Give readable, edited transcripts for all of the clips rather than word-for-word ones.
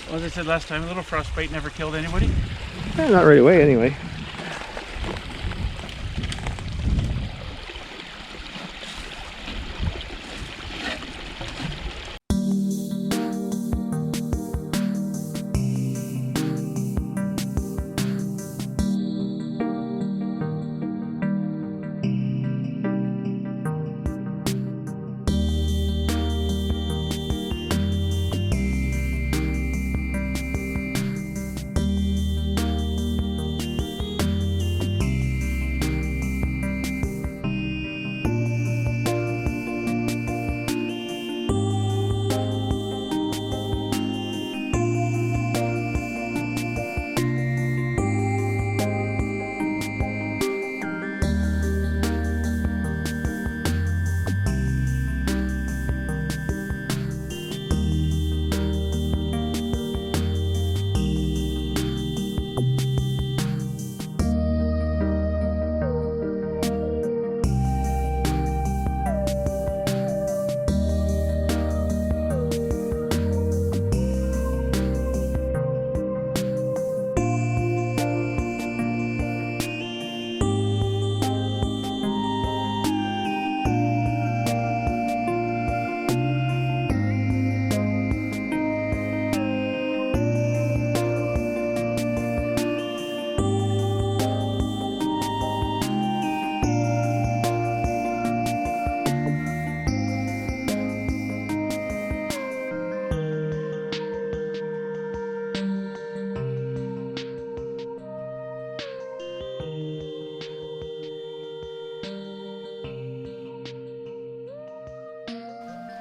Well, as I said last time, a little frostbite never killed anybody. Not right away, anyway.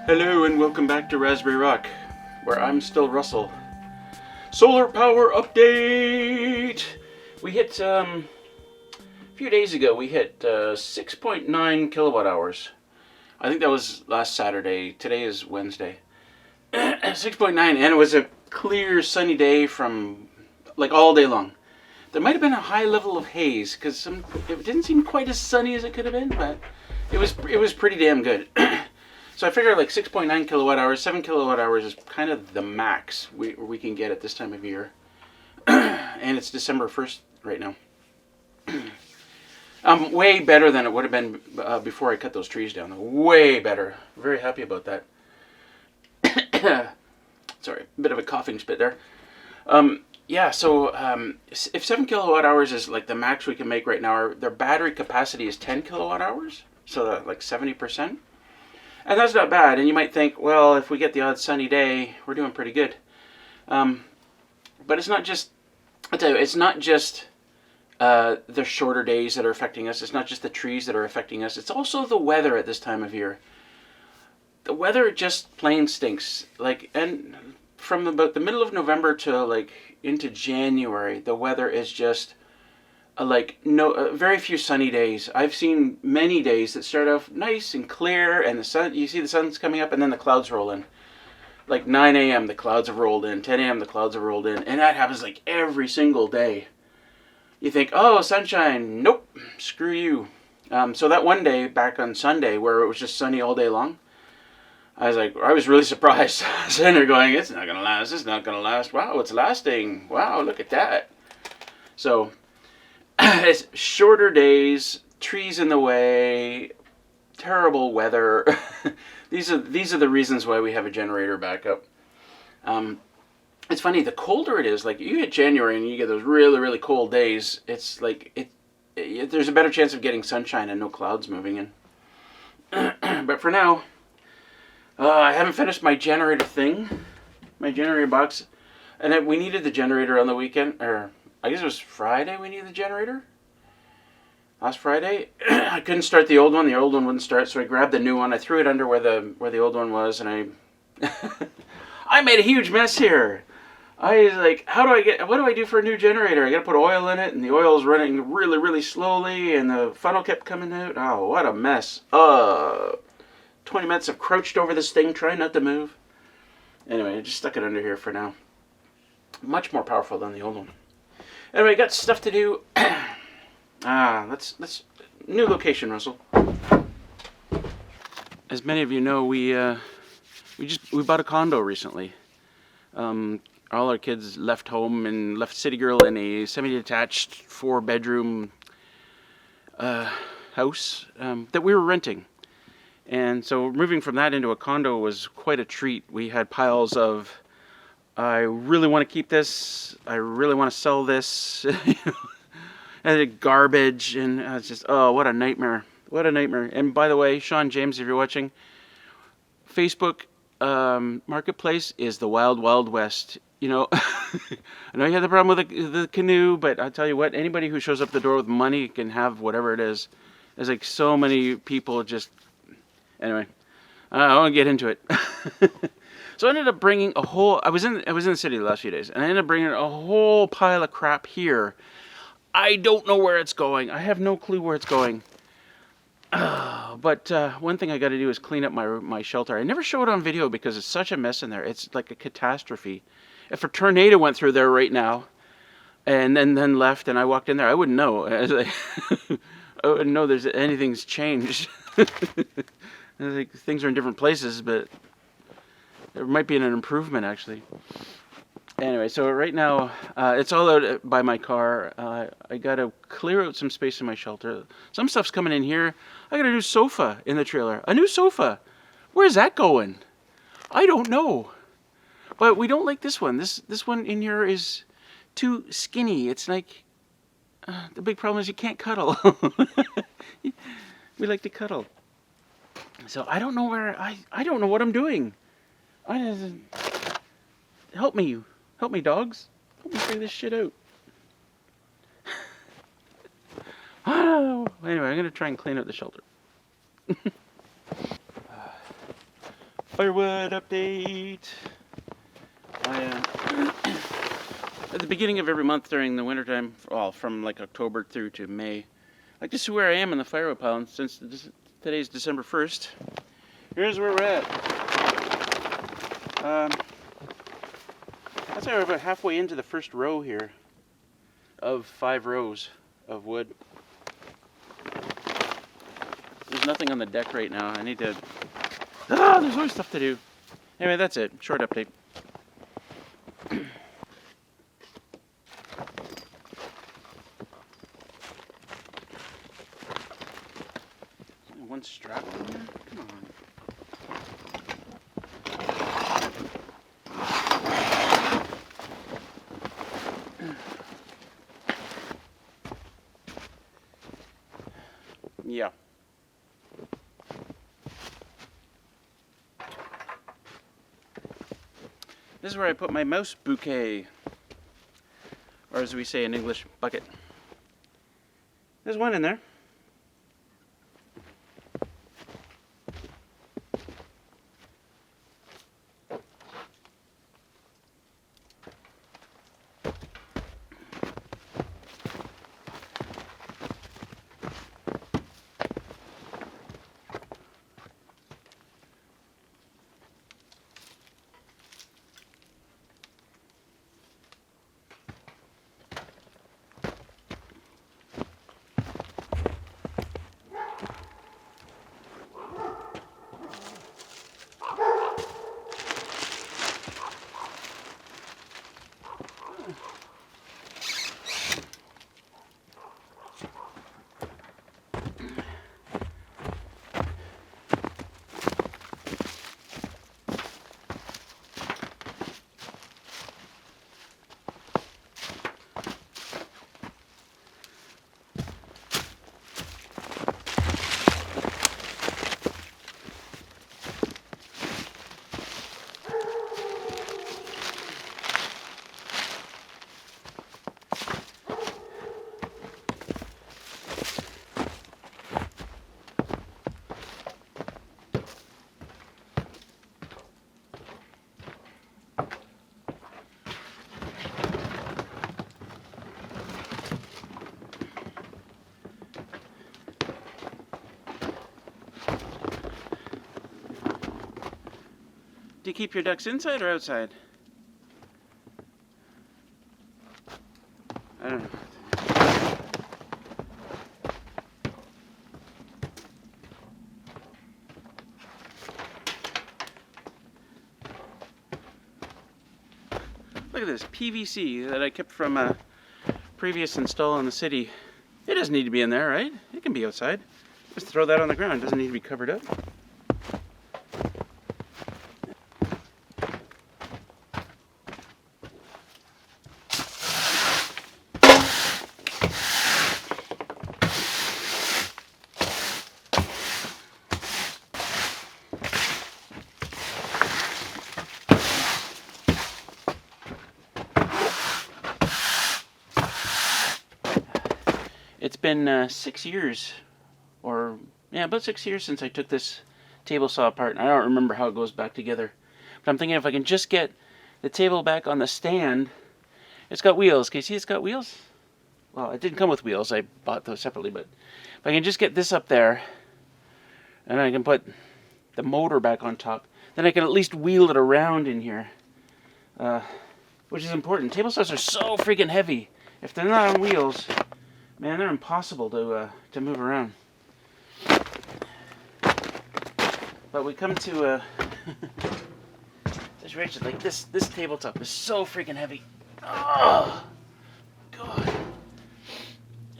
Hello and welcome back to Raspberry Rock, where I'm still Russell. Solar power update! We hit, a few days ago, we hit 6.9 kilowatt hours. I think that was last Saturday. Today is Wednesday. 6.9, and it was a clear sunny day from, like, all day long. There might have been a high level of haze, because it didn't seem quite as sunny as it could have been, but it was pretty damn good. So I figured like 6.9 kilowatt hours, 7 kilowatt hours is kind of the max we can get at this time of year. And it's December 1st right now. Way better than it would have been before I cut those trees down. Way better. Very happy about that. Sorry, a bit of a coughing spit there. Yeah, so if 7 kilowatt hours is like the max we can make right now, their battery capacity is 10 kilowatt hours, so like 70%. And that's not bad. And you might think, well, if we get the odd sunny day, we're doing pretty good. But it's not just, I'll tell you, it's not just the shorter days that are affecting us. It's not just the trees that are affecting us. It's also the weather at this time of year. The weather just plain stinks. Like, and from about the middle of November to like into January, the weather is just very few sunny days. I've seen many days that start off nice and clear, and the sun, you see the sun's coming up, and then the clouds roll in. Like 9 a.m. the clouds have rolled in, 10 a.m. the clouds have rolled in, and that happens like every single day. You think, oh, sunshine, nope, screw you. So that one day back on Sunday where it was just sunny all day long, I was really surprised. I was sitting there going, it's not gonna last, wow, it's lasting, wow, look at that. So it's shorter days, trees in the way, terrible weather. These are the reasons why we have a generator backup. It's funny, the colder it is, like you hit January and you get those really, really cold days, it's like there's a better chance of getting sunshine and no clouds moving in. But for now, I haven't finished my generator thing, my generator box, and we needed the generator on the weekend, or I guess it was Friday we needed the generator. Last Friday. I couldn't start the old one. The old one wouldn't start, so I grabbed the new one. I threw it under where the old one was, and I made a huge mess here. I was like, what do I do for a new generator? I gotta put oil in it, and the oil's running really, really slowly, and the funnel kept coming out. Oh, what a mess. 20 minutes of crouched over this thing, trying not to move. Anyway, I just stuck it under here for now. Much more powerful than the old one. Anyway, got stuff to do. Let's new location, Russell. As many of you know, we bought a condo recently. All our kids left home and left City Girl in a semi-detached 4-bedroom house that we were renting. And so moving from that into a condo was quite a treat. We had piles of, I really want to keep this, I really want to sell this, and garbage, and it's just, oh, what a nightmare. What a nightmare. And by the way, Sean James, if you're watching, Facebook Marketplace is the wild, wild west. You know, I know you had the problem with the canoe, but I'll tell you what, anybody who shows up the door with money can have whatever it is. There's like so many people just, anyway, I won't get into it. So I ended up bringing a whole, I was in the city the last few days, and I ended up bringing a whole pile of crap here. I don't know where it's going. I have no clue where it's going. But one thing I got to do is clean up my shelter. I never show it on video because it's such a mess in there. It's like a catastrophe. If a tornado went through there right now and then left and I walked in there, I wouldn't know. I wouldn't know anything's changed. Like, things are in different places, but there might be an improvement actually. Anyway, so right now it's all out by my car. I got to clear out some space in my shelter. Some stuff's coming in here. I got a new sofa in the trailer. A new sofa. Where's that going? I don't know. But we don't like this one. This one in here is too skinny. It's like, the big problem is you can't cuddle. We like to cuddle. So I don't know where, I don't know what I'm doing. Help me. Help me, dogs. Help me figure this shit out. Anyway, I'm going to try and clean out the shelter. Firewood update. At the beginning of every month during the wintertime, well, from like October through to May, I like to see where I am in the firewood pile. And since today's December 1st, here's where we're at. I'd say we're about halfway into the first row here of 5 rows of wood. There's nothing on the deck right now. I need to... there's always stuff to do. Anyway, that's it. Short update. One strap in there? Come on. Yeah. This is where I put my mouse bouquet, or as we say in English, bucket. There's one in there. Do you keep your ducks inside or outside? I don't know. at this PVC that I kept from a previous install in the city. It doesn't need to be in there, right? It can be outside. Just throw that on the ground. It doesn't need to be covered up. It's been 6 years, or yeah, about 6 years since I took this table saw apart, and I don't remember how it goes back together. But I'm thinking if I can just get the table back on the stand. It's got wheels. Can you see it's got wheels? Well, it didn't come with wheels. I bought those separately, but if I can just get this up there, and I can put the motor back on top, then I can at least wheel it around in here, which is important. Table saws are so freaking heavy. If they're not on wheels, man, they're impossible to move around. But we come to this wretched, like this tabletop is so freaking heavy. Oh God!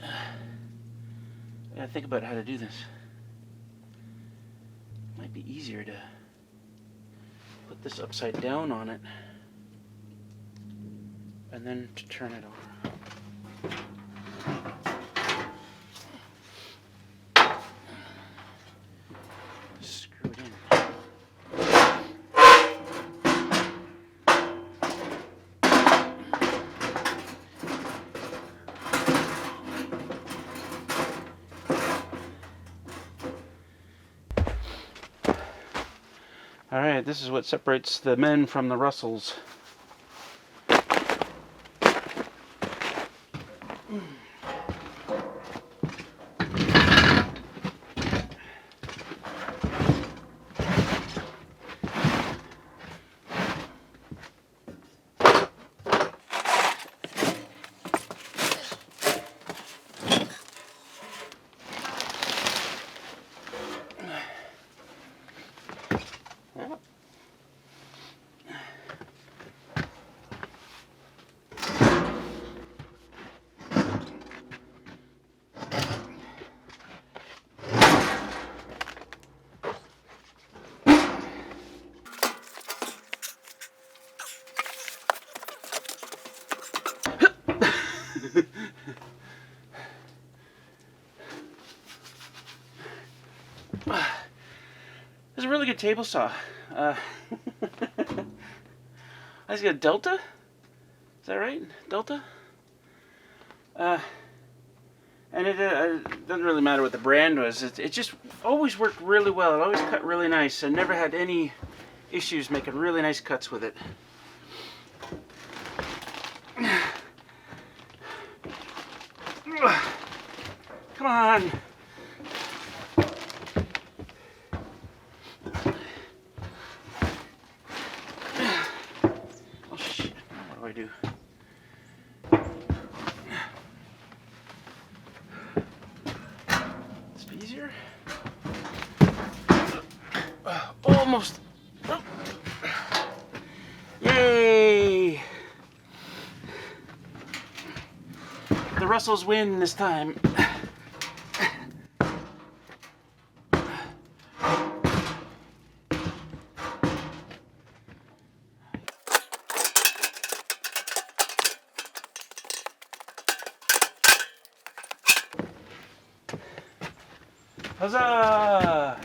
I gotta think about how to do this. Might be easier to put this upside down on it, and then to turn it over. Screw it in. Alright, this is what separates the men from the Russells. This is a really good table saw. I just got a Delta. Is that right? Delta? And it doesn't really matter what the brand was. It just always worked really well. It always cut really nice. I never had any issues making really nice cuts with it. Come on. Oh shit, what do I do? This be easier? Almost. Oh. Yay! The Russells win this time. Huzzah!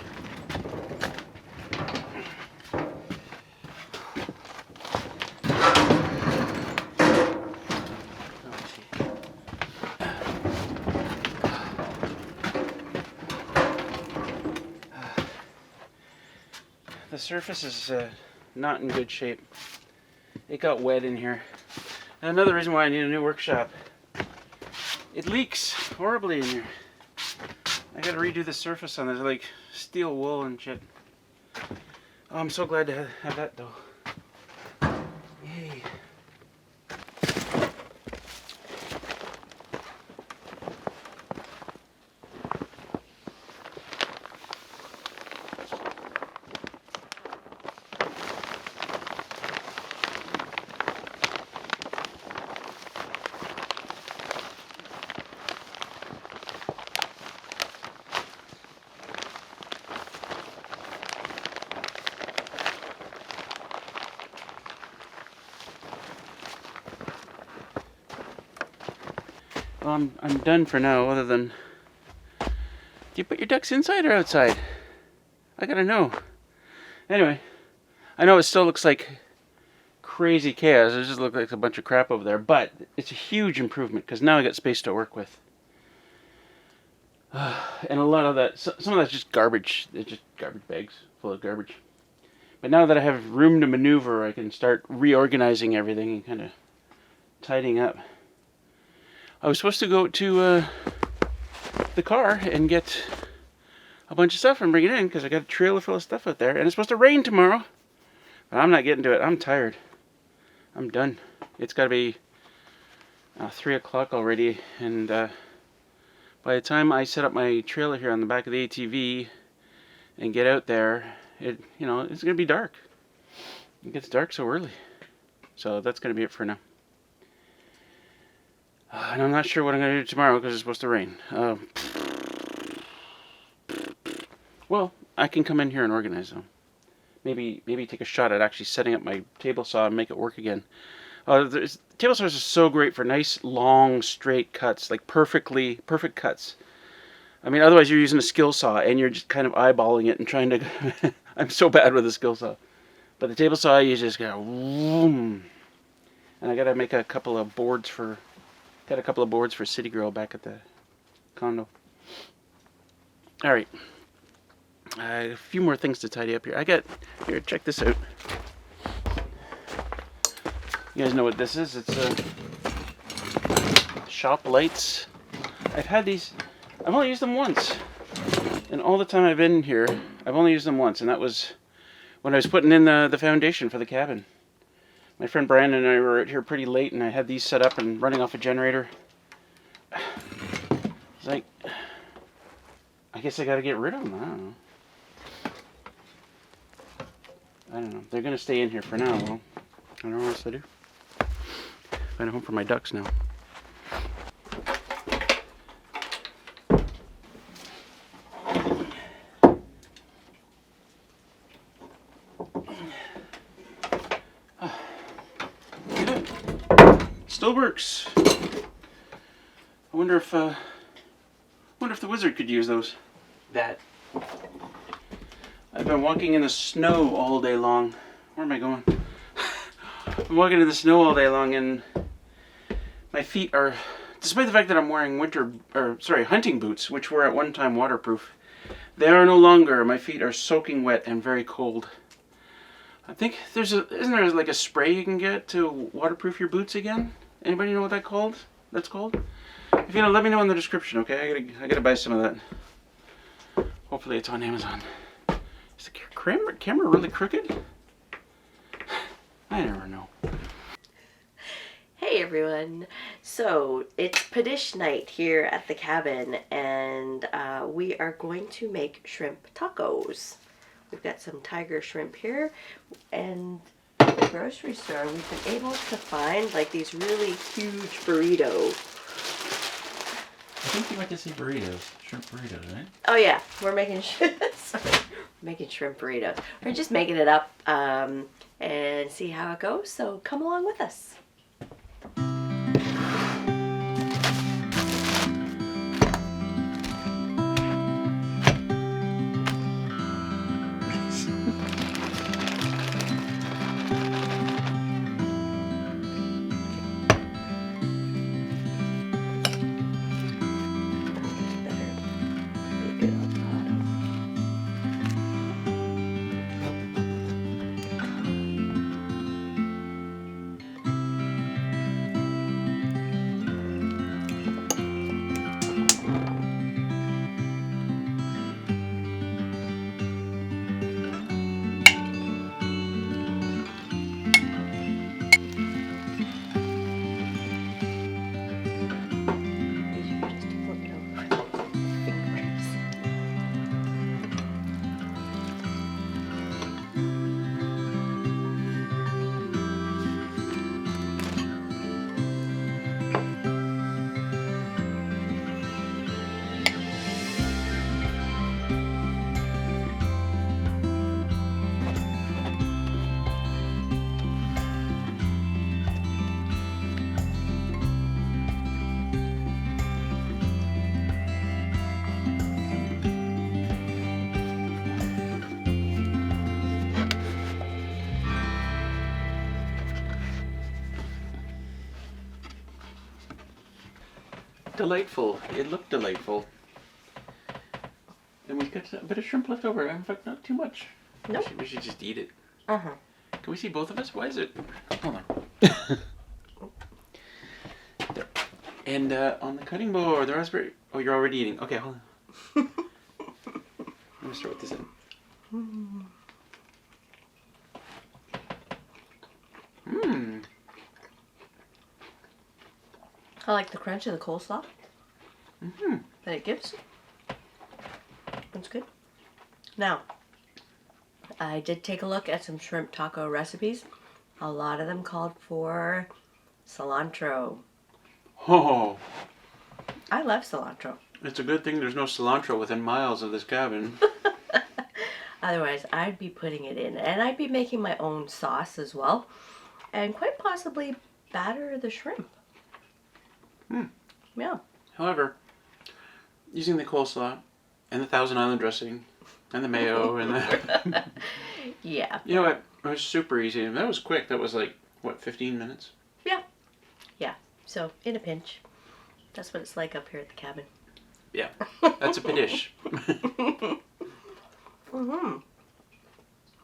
The surface is not in good shape. It got wet in here. And another reason why I need a new workshop. It leaks horribly in here. I gotta redo the surface on this, like steel wool and shit. Oh, I'm so glad to have that though. Yay. Well, I'm done for now, other than... Do you put your ducks inside or outside? I gotta know. Anyway, I know it still looks like crazy chaos. It just looks like a bunch of crap over there, but it's a huge improvement because now I got space to work with. And a lot of that, some of that's just garbage. It's just garbage bags full of garbage. But now that I have room to maneuver, I can start reorganizing everything and kind of tidying up. I was supposed to go to the car and get a bunch of stuff and bring it in because I got a trailer full of stuff out there, and it's supposed to rain tomorrow. But I'm not getting to it. I'm tired. I'm done. It's got to be 3 o'clock already, and by the time I set up my trailer here on the back of the ATV and get out there, it's going to be dark. It gets dark so early. So that's going to be it for now. And I'm not sure what I'm going to do tomorrow because it's supposed to rain. Well, I can come in here and organize them. Maybe take a shot at actually setting up my table saw and make it work again. Table saws are so great for nice, long, straight cuts, like perfect cuts. I mean, otherwise you're using a skill saw and you're just kind of eyeballing it and trying to... I'm so bad with a skill saw. But the table saw, you just go... Whoom. And I got to make a couple of boards for... Got a couple of boards for City Girl back at the condo. Alright. A few more things to tidy up here. Here, check this out. You guys know what this is? It's shop lights. I've had these... I've only used them once. And all the time I've been here, I've only used them once. And that was when I was putting in the foundation for the cabin. My friend Brian and I were out here pretty late, and I had these set up and running off a generator. It's like... I guess I gotta get rid of them. I don't know. They're gonna stay in here for now. Well, I don't know what else to do. Find a home for my ducks now. Still works. I wonder if the wizard could use those. I've been walking in the snow all day long. Where am I going? I'm walking in the snow all day long, and my feet are, despite the fact that I'm wearing hunting boots, which were at one time waterproof, they are no longer. My feet are soaking wet and very cold. I think isn't there like a spray you can get to waterproof your boots again? Anybody know what that's called? If you know, let me know in the description, okay? I gotta buy some of that. Hopefully it's on Amazon. Is the camera really crooked? I never know. Hey everyone! So it's Padish night here at the cabin, and we are going to make shrimp tacos. We've got some tiger shrimp here, and at the grocery store we've been able to find like these really huge burritos. I think you meant to say burritos. Shrimp burritos, right? Oh yeah, we're making making shrimp burritos. We're just making it up and see how it goes. So come along with us. delightful. It looked delightful. And we've got a bit of shrimp left over. In fact, not too much. Nope. We should just eat it. Uh-huh. Can we see both of us? Why is it? Hold on. There. And on the cutting board, the raspberry. Oh, you're already eating. Okay, hold on. I'm gonna start with this end. Mmm. I like the crunch of the coleslaw that it gives. It's good. Now, I did take a look at some shrimp taco recipes. A lot of them called for cilantro. Oh, I love cilantro. it's a good thing there's no cilantro within miles of this cabin. Otherwise, I'd be putting it in. And I'd be making my own sauce as well. And quite possibly batter the shrimp. Yeah. However, using the coleslaw and the Thousand Island dressing and the mayo and the... Yeah. You know what? It was super easy. And that was quick. That was like, what, 15 minutes? Yeah. Yeah. So, in a pinch. That's what it's like up here at the cabin. Yeah. That's a padish. Mm-hmm.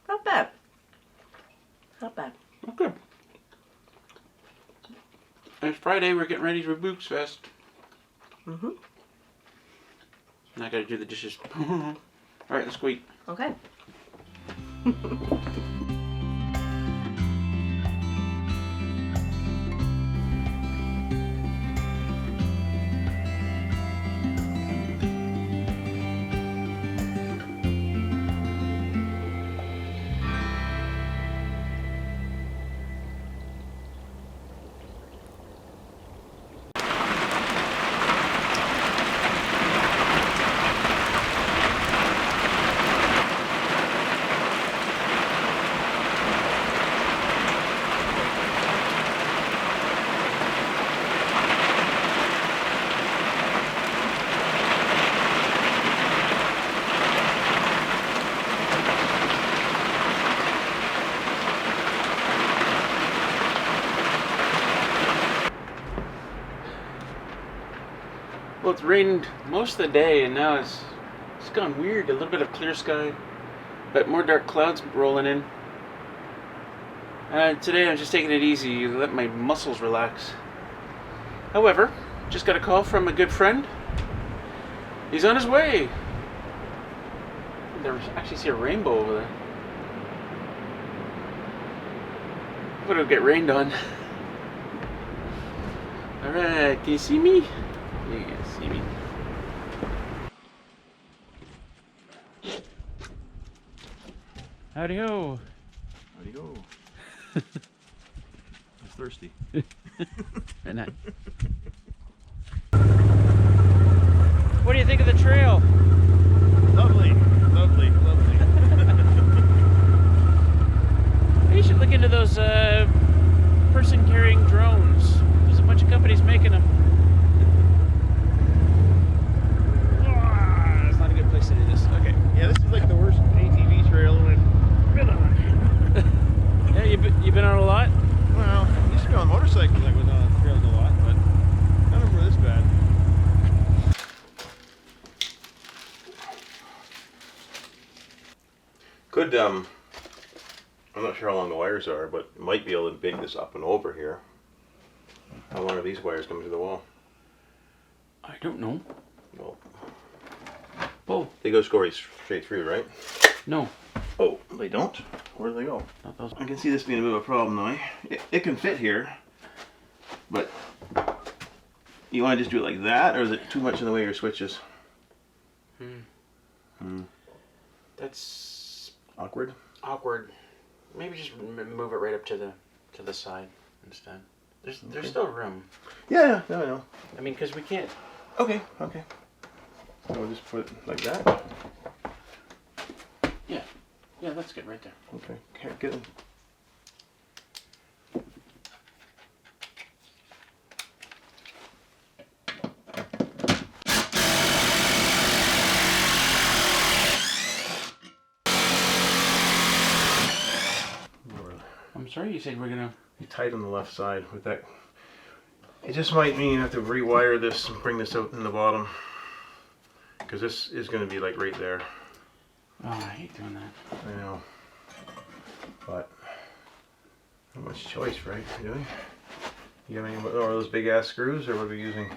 Not bad. Not bad. Okay. And it's Friday. We're getting ready for Books Fest. Mm-hmm. And I gotta do the dishes. Alright, let's go eat. Okay. Well, it's rained most of the day, and now it's gone weird. A little bit of clear sky, but more dark clouds rolling in. Today I'm just taking it easy, let my muscles relax. However, just got a call from a good friend. He's on his way. There's actually see a rainbow over there. I'm gonna get rained on. Alright, can you see me? You can see me. Howdy ho. How'd you go? I'm thirsty. And that. What do you think of the trail? Lovely, lovely, lovely. You should look into those person carrying drones. There's a bunch of companies making them. That's not a good place to do this. Okay. Yeah, this is like the worst ATV trail I've been on. Yeah, you been on a lot? Well, I used to be on motorcycles. I was on trails a lot, but none of them were this bad. Could, I'm not sure how long the wires are, but might be able to big this up and over here. How long are these wires coming to the wall? I don't know. Well, Oh, they go straight through, right? no. Oh, they don't? Where do they go? Not those. I can see this being a bit of a problem though. It can fit here, but you want to just do it like that, or is it too much in the way of your switches? That's Awkward? awkward. Maybe just move it right up to the side instead. There's still room. Yeah, no, I know. I mean, because we can't. Okay. So we'll just put it like that? Yeah, that's good right there. Okay, can't get them. I'm sorry, you said we're gonna. You tight on the left side with that. It just might mean you have to rewire this and bring this out in the bottom. Because this is going to be like right there. Oh, I hate doing that. I know. But, not much choice, right? Really? You have any more of those big ass screws, or what are we using?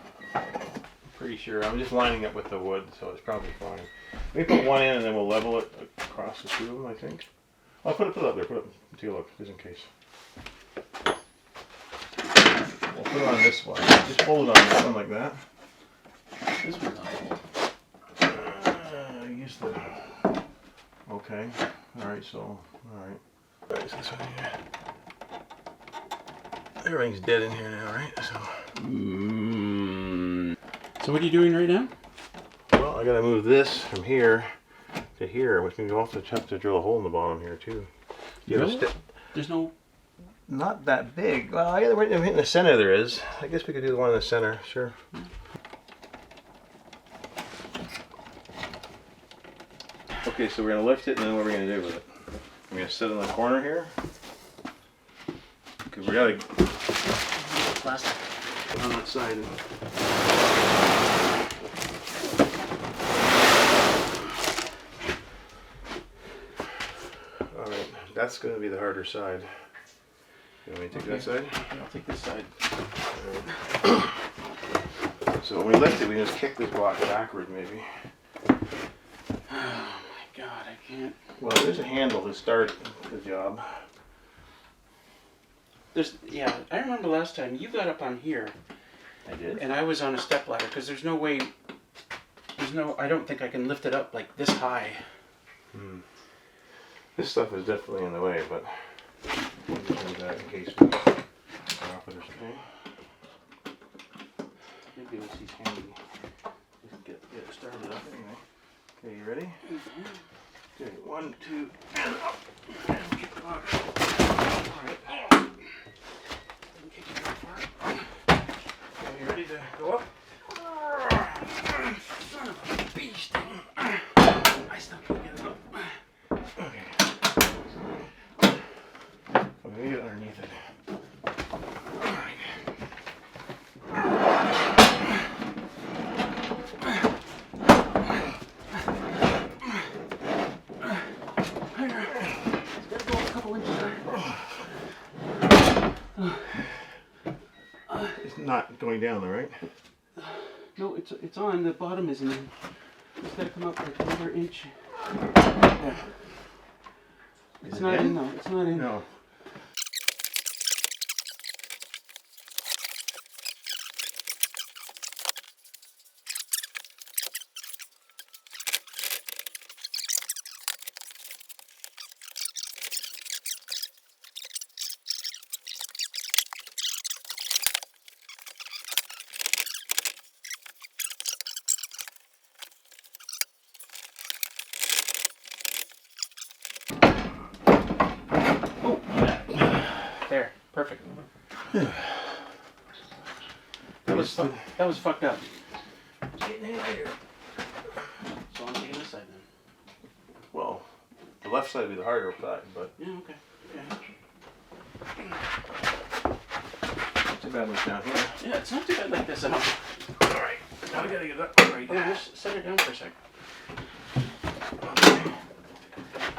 Pretty sure. I'm just lining up with the wood, so it's probably fine. We put one in and then we'll level it across the two of them, I think. I'll put it up there. Put it up. Take a look, just in case. We'll put it on this one. Just hold it on this one like that. This one's not cool. Use the. Okay. All right. So. All right. Right, so this one here. Everything's dead in here now, right? So. So what are you doing right now? Well, I gotta move this from here to here, which means we'll also have to drill a hole in the bottom here too. Really? There's no. Not that big. Well, I right in the center there is. I guess we could do the one in the center, sure. Okay, so we're gonna lift it, and then what are we gonna do with it? We're gonna sit in the corner here. Because we gotta Plastic. get on that side. Alright, that's gonna be the harder side. You want me to take that side? I'll take this side. So when we lift it, we just kick this block backward, maybe. Oh my god, I can't. Well, there's a handle to start the job. Yeah, I remember last time you got up on here I did. and I was on a step ladder because there's no way. I don't think I can lift it up like this high. This stuff is definitely in the way, but we'll just do that in case we drop it or something. Maybe this is handy. Just get it started up anyway. Okay, you ready? Okay, 1, 2, and up. And kick it off. Alright. Kick it off. Okay, you ready to go up? Son of a beast. I still can't get it up. Okay. I'm gonna get it underneath it. Alright. It's gotta go a couple inches higher. It's not going down though, right? No, it's on. The bottom isn't in. It's gotta come up like another inch. Yeah. It's Is it not in? in though. It's not in. No. There. Perfect. That was fucked up. Getting in later. So I'm taking this side then. Well, the left side would be the harder side, but Yeah. Okay. too bad it's down here. Yeah, it's not too bad like this at all. Alright, now we gotta get it up right Oh, there. just set it down for a sec.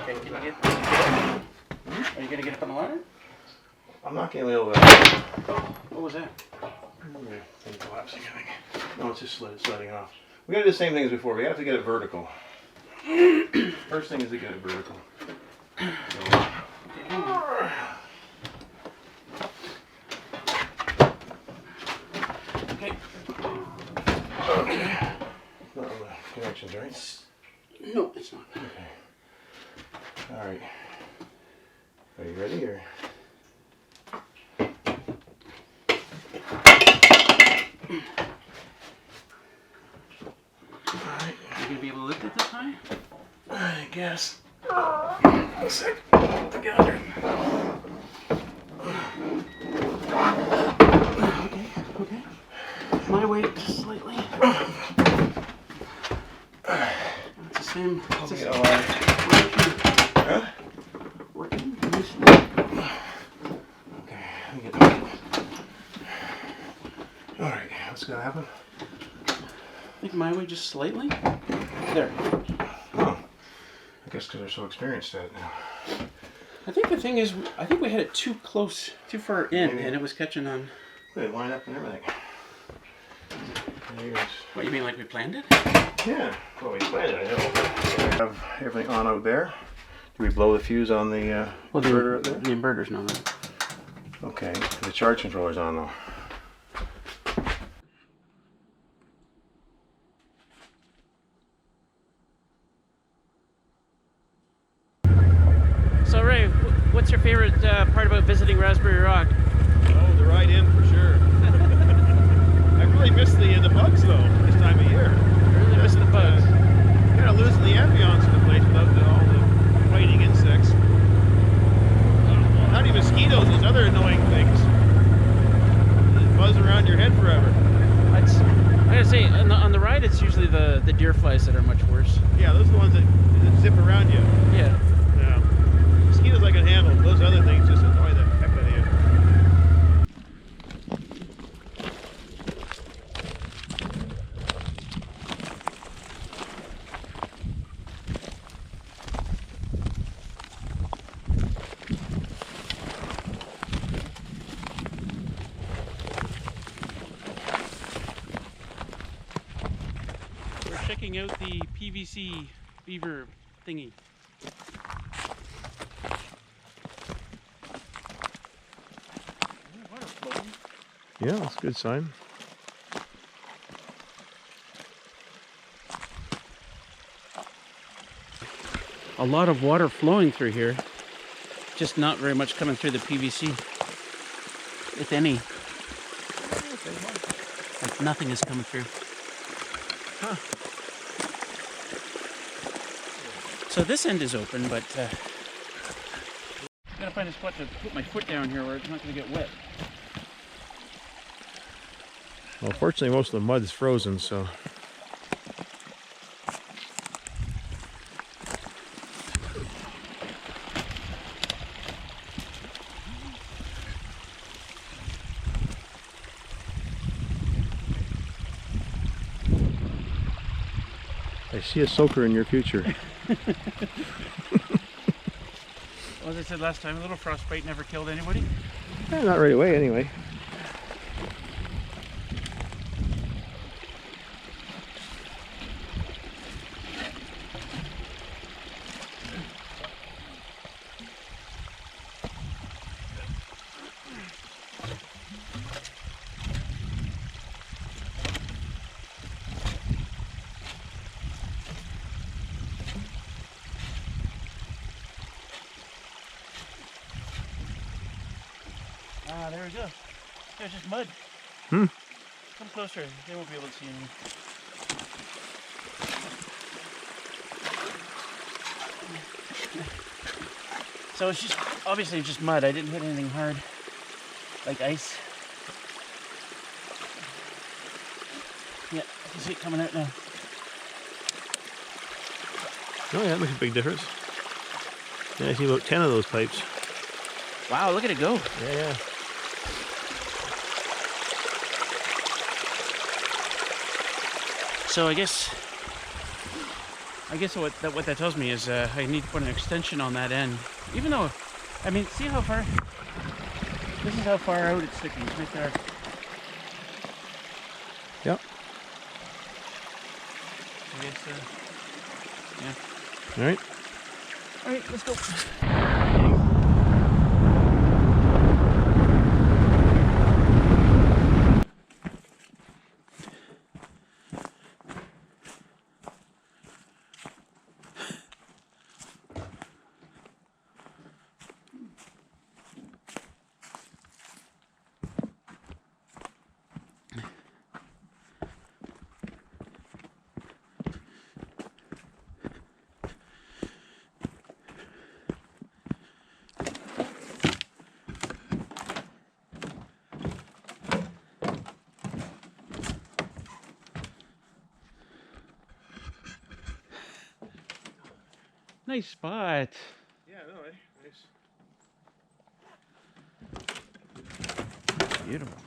Okay, can you get? Are you gonna get up on the ladder? I'm not gonna be able to. What was that? Thing collapsing, I think. No, it's just sliding off. We gotta do the same thing as before. We have to get it vertical. First thing is to get it vertical. Okay. Okay. Not on the connections, right? No, it's not. Okay. All right. Are you ready or? Alright. You gonna be able to lift it this high? I guess. A sec. Get under. Okay. My weight just slightly. It's the same. It's the same. Huh? Working nicely. Okay. Let me get. All right, what's gonna happen? Make my way just slightly. There. Oh, I guess because they're so experienced at it now. I think the thing is, I think we had it too close, too far in, Maybe. and it was catching on. They line up and everything. There it is. What, you mean like we planned it? Yeah, well, we planned it, I know. Have everything on out there. Do we blow the fuse on the inverter out there? The inverter's not on. Okay, the charge controller's on though. So Ray, what's your favorite part about visiting Raspberry Rock? Oh, the ride in for sure. I really miss the bugs though this time of year. Really miss the bugs. Kind of losing the ambiance of the place without all the fighting insects. Not even mosquitoes, those other annoying things. They buzz around your head forever. I gotta say, on the ride, it's usually the deer flies that are much worse. Yeah, those are the ones that zip around you. Yeah. Yeah. Mosquitoes I can handle. Those other things just annoy the heck out of you. We're checking out the PVC beaver thingy. Water flowing. Yeah, that's a good sign. A lot of water flowing through here, just not very much coming through the PVC, if any. Like nothing is coming through. Huh. So this end is open, but gotta find a spot to put my foot down here where it's not gonna get wet. Well, fortunately, most of the mud's frozen, so. I see a soaker in your future. Well, as I said last time, a little frostbite never killed anybody. Not right away, anyway. Ah, there we go. There's just mud. Hmm. Come closer. They won't be able to see anything. So it's just, obviously just mud. I didn't hit anything hard, like ice. Yeah, I can see it coming out now. Oh yeah, that makes a big difference. Yeah, I see about 10 of those pipes. Wow, look at it go. Yeah, yeah. So I guess what that tells me is I need to put an extension on that end. Even though, I mean, see how far, this is how far out it's sticking, it's right there. Yep. I guess, yeah. All right. All right, let's go. Nice spot. Yeah, no, nice. Beautiful.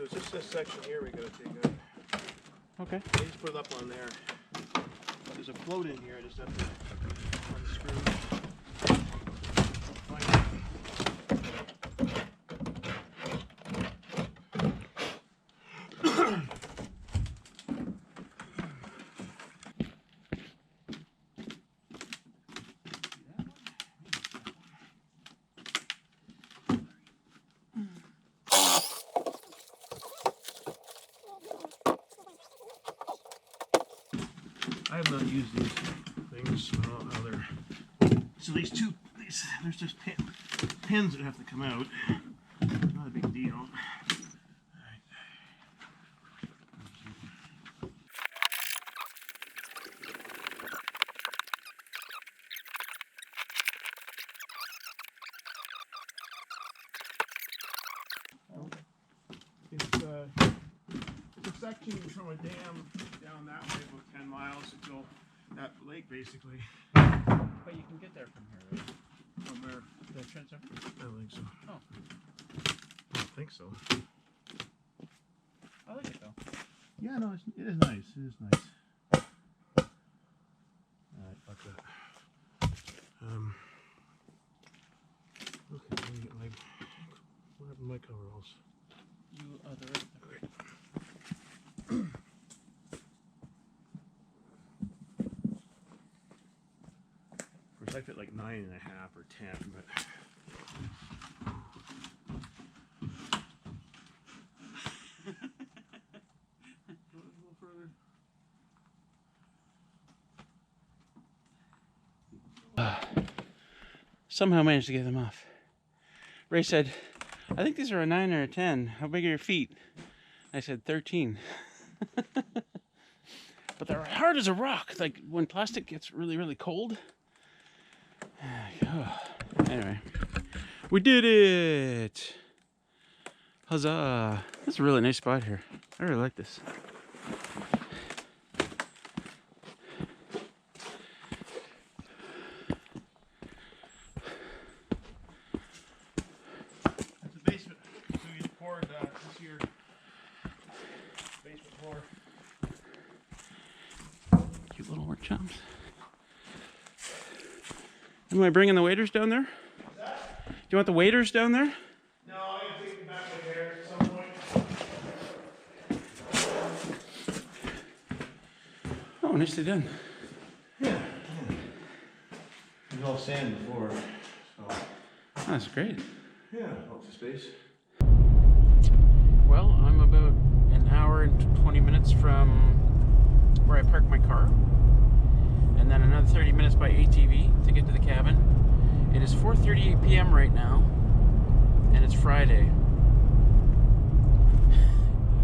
So it's just this section here we gotta take out. Okay. I just put it up on there. There's a float in here. I just have to unscrew. I have not used these things. I don't know how they're. So there's just pins that have to come out. Not a big deal. It's a section from a dam down that way, about 10 miles to go that lake, basically. But you can get there from here, right? From where? The transfer? I don't think so. Oh. I don't think so. I like it though. Yeah, no, it is nice. It is nice. Alright, fuck that. Okay, let me get what happened to my coveralls? You are the right. Of course, I fit like 9.5 or 10, but. A little further. Somehow managed to get them off. Ray said, I think these are a 9 or a 10. How big are your feet? I said 13. But they're hard as a rock. Like when plastic gets really, really cold. Anyway, we did it. Huzzah. That's a really nice spot here. I really like this. That's the basement. So we poured this year. Basement floor. Cute little work chumps. Am I bringing the waiters down there? What's that? Do you want the waiters down there? No, I'm gonna take them back over there at some point. Oh, nicely done. Yeah. There's all sand before. So. Oh, that's great. Yeah, helps the space. Well, I'm about an hour and 20 minutes from where I parked my car. And then another 30 minutes by ATV to get to the cabin. It is 4:38 p.m. right now, and it's Friday.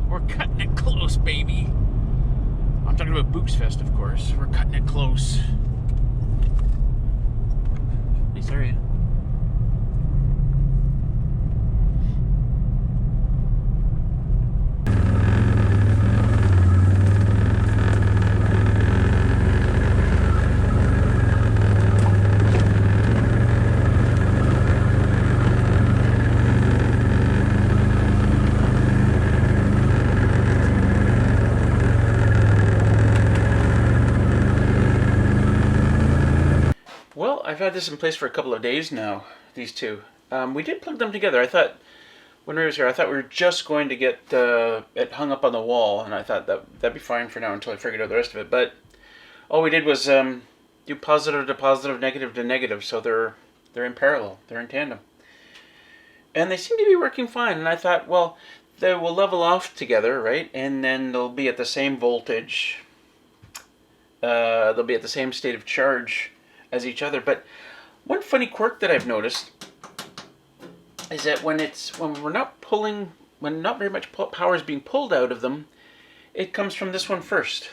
We're cutting it close, baby. I'm talking about Books Fest, of course. We're cutting it close. Nice area. Well, I've had this in place for a couple of days now, these two. We did plug them together. I thought, when Ray was here, I thought we were just going to get it hung up on the wall, and I thought that'd be fine for now until I figured out the rest of it. But all we did was do positive to positive, negative to negative, so they're in parallel, they're in tandem. And they seem to be working fine, and I thought, well, they will level off together, right? And then they'll be at the same voltage. They'll be at the same state of charge as each other. But one funny quirk that I've noticed is that when not very much power is being pulled out of them, it comes from this one first.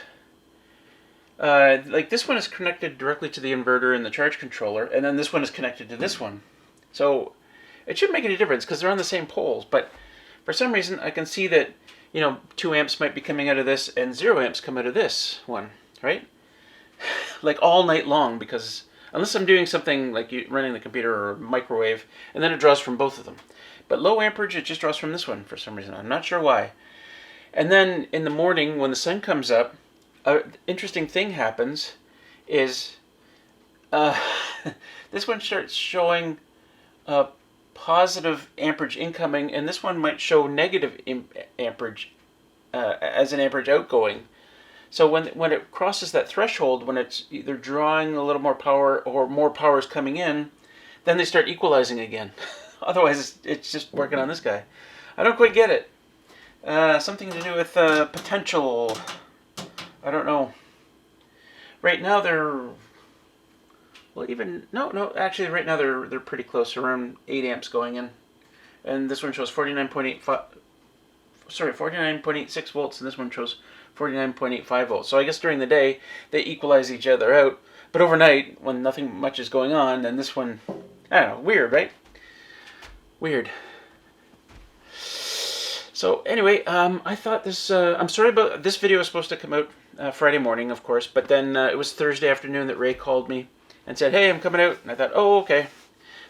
Like this one is connected directly to the inverter and the charge controller, and then this one is connected to this one. So it shouldn't make any difference because they're on the same poles. But for some reason, I can see that 2 amps might be coming out of this, and 0 amps come out of this one, right? Like all night long, because unless I'm doing something like running the computer or microwave, and then it draws from both of them. But low amperage, it just draws from this one for some reason. I'm not sure why. And then in the morning, when the sun comes up, an interesting thing happens is this one starts showing positive amperage incoming, and this one might show negative amperage as an amperage outgoing. So when it crosses that threshold, when it's either drawing a little more power or more power is coming in, then they start equalizing again. Otherwise, it's just working on this guy. I don't quite get it. Something to do with potential. I don't know. Right now they're, well, even no. Actually, right now they're pretty close, around 8 amps going in, and this one shows 49.86 volts, and this one shows 49.85 volts. So I guess during the day they equalize each other out, but overnight, when nothing much is going on, then this one, I don't know, weird, right? Weird. So anyway, I thought this, I'm sorry about, this video was supposed to come out Friday morning, of course, but then it was Thursday afternoon that Ray called me and said, hey, I'm coming out, and I thought, oh, okay.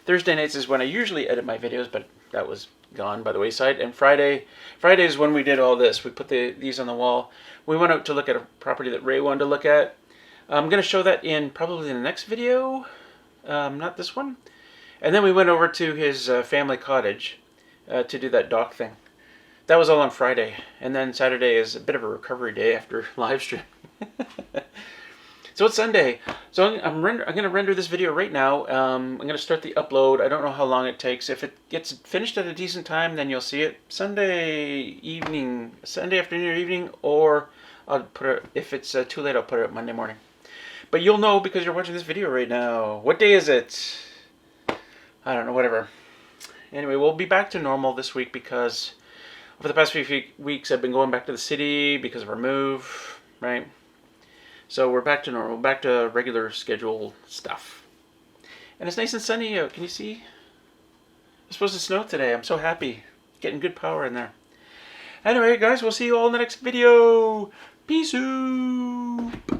Thursday nights is when I usually edit my videos, but that was gone by the wayside, and Friday is when we did all this. We put these on the wall. We went out to look at a property that Ray wanted to look at. I'm going to show that in probably the next video, not this one. And then we went over to his family cottage to do that dock thing. That was all on Friday, and then Saturday is a bit of a recovery day after live stream. So it's Sunday. So I'm going to render this video right now. I'm going to start the upload. I don't know how long it takes. If it gets finished at a decent time, then you'll see it Sunday afternoon or evening, or I'll put it, if it's too late, I'll put it up Monday morning. But you'll know because you're watching this video right now. What day is it? I don't know, whatever. Anyway, we'll be back to normal this week because over the past few weeks I've been going back to the city because of our move, right? So we're back to normal, back to regular schedule stuff. And it's nice and sunny out. Can you see? It's supposed to snow today. I'm so happy. Getting good power in there. Anyway, guys, we'll see you all in the next video. Peace out.